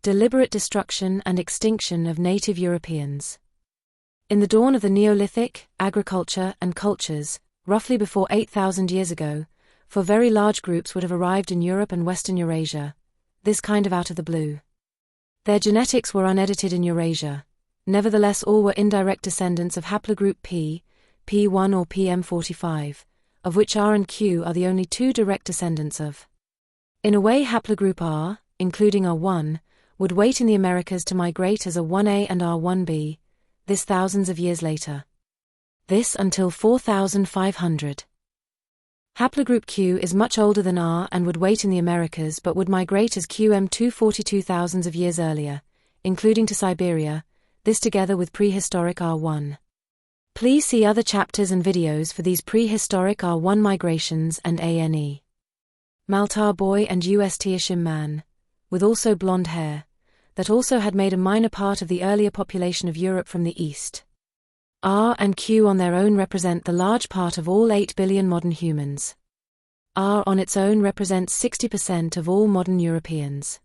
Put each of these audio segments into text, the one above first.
Deliberate destruction and extinction of native Europeans. In the dawn of the Neolithic, agriculture and cultures, roughly before 8,000 years ago, for very large groups would have arrived in Europe and Western Eurasia, this kind of out of the blue. Their genetics were unedited in Eurasia. Nevertheless, all were indirect descendants of Haplogroup P, P1 or PM45, of which R and Q are the only two direct descendants of. In a way, Haplogroup R, including R1, would wait in the Americas to migrate as R1a and R1b, this thousands of years later. This until 4,500. Haplogroup Q is much older than R and would wait in the Americas but would migrate as Q M242 thousands of years earlier, including to Siberia, this together with prehistoric R1. Please see other chapters and videos for these prehistoric R1 migrations and ANE. Malta boy and Ust Ishim man, with also blonde hair, that also had made a minor part of the earlier population of Europe from the east. R and Q on their own represent the large part of all 8 billion modern humans. R on its own represents 60% of all modern Europeans.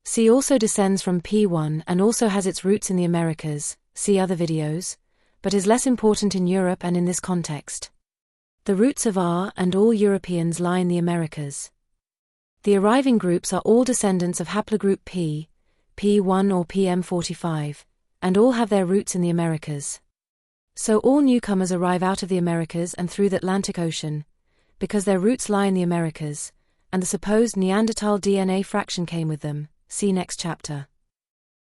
C also descends from P1 and also has its roots in the Americas, see other videos, but is less important in Europe and in this context. The roots of R and all Europeans lie in the Americas. The arriving groups are all descendants of Haplogroup P, P1 or PM45, and all have their roots in the Americas. So all newcomers arrive out of the Americas and through the Atlantic Ocean, because their roots lie in the Americas, and the supposed Neanderthal DNA fraction came with them, see next chapter.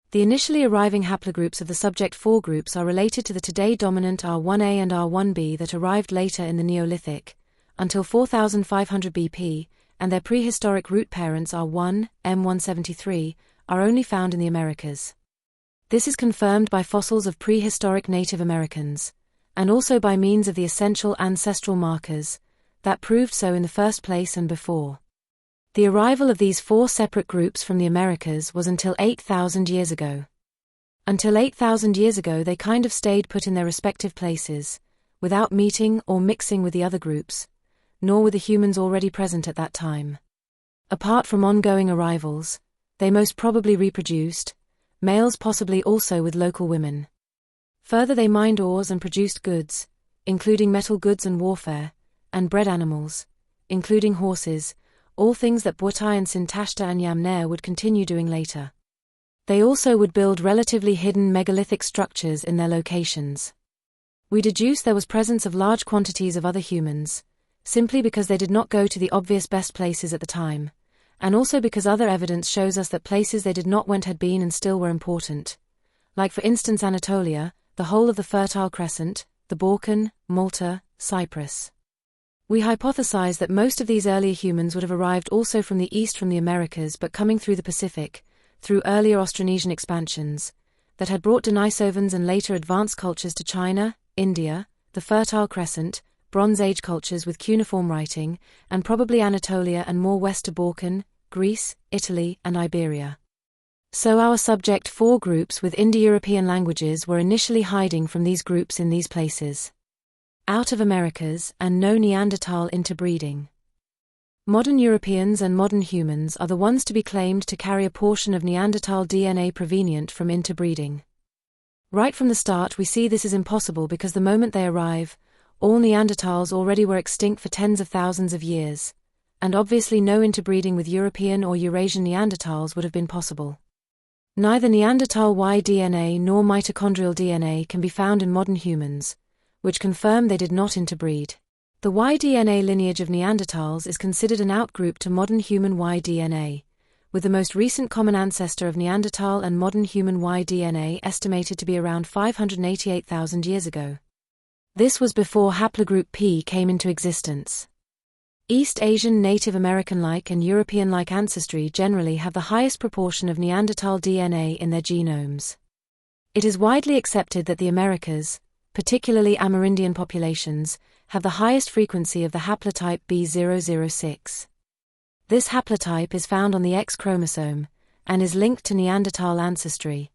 The initially arriving haplogroups of the subject 4 groups are related to the today dominant R1a and R1b that arrived later in the Neolithic, until 4500 BP, and their prehistoric root parents R1, M173, are only found in the Americas. This is confirmed by fossils of prehistoric Native Americans, and also by means of the essential ancestral markers, that proved so in the first place and before. The arrival of these 4 separate groups from the Americas was until 8,000 years ago. Until 8,000 years ago they kind of stayed put in their respective places, without meeting or mixing with the other groups, nor with the humans already present at that time. Apart from ongoing arrivals, they most probably reproduced, males possibly also with local women. Further, they mined ores and produced goods, including metal goods and warfare, and bred animals, including horses, all things that Butai and Sintashta and Yamner would continue doing later. They also would build relatively hidden megalithic structures in their locations. We deduce there was presence of large quantities of other humans, simply because they did not go to the obvious best places at the time, and also because other evidence shows us that places they did not went had been and still were important, like for instance Anatolia, the whole of the Fertile Crescent, the Balkan, Malta, Cyprus. We hypothesize that most of these earlier humans would have arrived also from the east from the Americas but coming through the Pacific, through earlier Austronesian expansions, that had brought Denisovans and later advanced cultures to China, India, the Fertile Crescent, Bronze Age cultures with cuneiform writing, and probably Anatolia and more west to Balkan, Greece, Italy, and Iberia. So our subject 4 groups with Indo-European languages were initially hiding from these groups in these places. Out of Americas and no Neanderthal interbreeding. Modern Europeans and modern humans are the ones to be claimed to carry a portion of Neanderthal DNA prevenient from interbreeding. Right from the start we see this is impossible because the moment they arrive, all Neanderthals already were extinct for tens of thousands of years, and obviously no interbreeding with European or Eurasian Neanderthals would have been possible. Neither Neanderthal Y DNA nor mitochondrial DNA can be found in modern humans, which confirm they did not interbreed. The Y DNA lineage of Neanderthals is considered an outgroup to modern human Y DNA, with the most recent common ancestor of Neanderthal and modern human Y DNA estimated to be around 588,000 years ago. This was before Haplogroup P came into existence. East Asian Native American-like and European-like ancestry generally have the highest proportion of Neanderthal DNA in their genomes. It is widely accepted that the Americas, particularly Amerindian populations, have the highest frequency of the haplotype B006. This haplotype is found on the X chromosome, and is linked to Neanderthal ancestry.